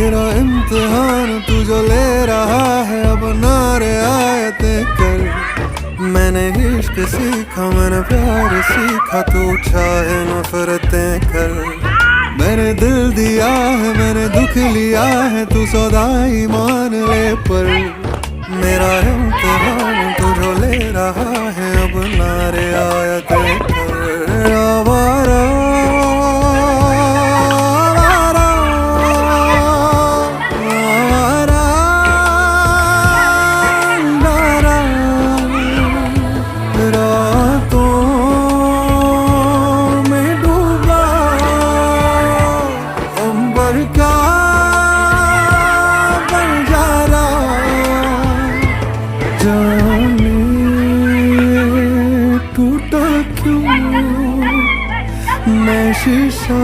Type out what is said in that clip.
तेरा इम्तिहान तू जो ले रहा है, अब नारे आयतें कर। मैंने इश्क सीखा, मैंने प्यार सीखा, तू चाहे नफरतें कर। मैंने दिल दिया है, मैंने दुख लिया है, तू सौदाई मान ले। पर मेरा इम्तिहान तू जो ले रहा है, अब नारे आयतें कर। आवारा जाने टूटा क्यों मैं शीशा।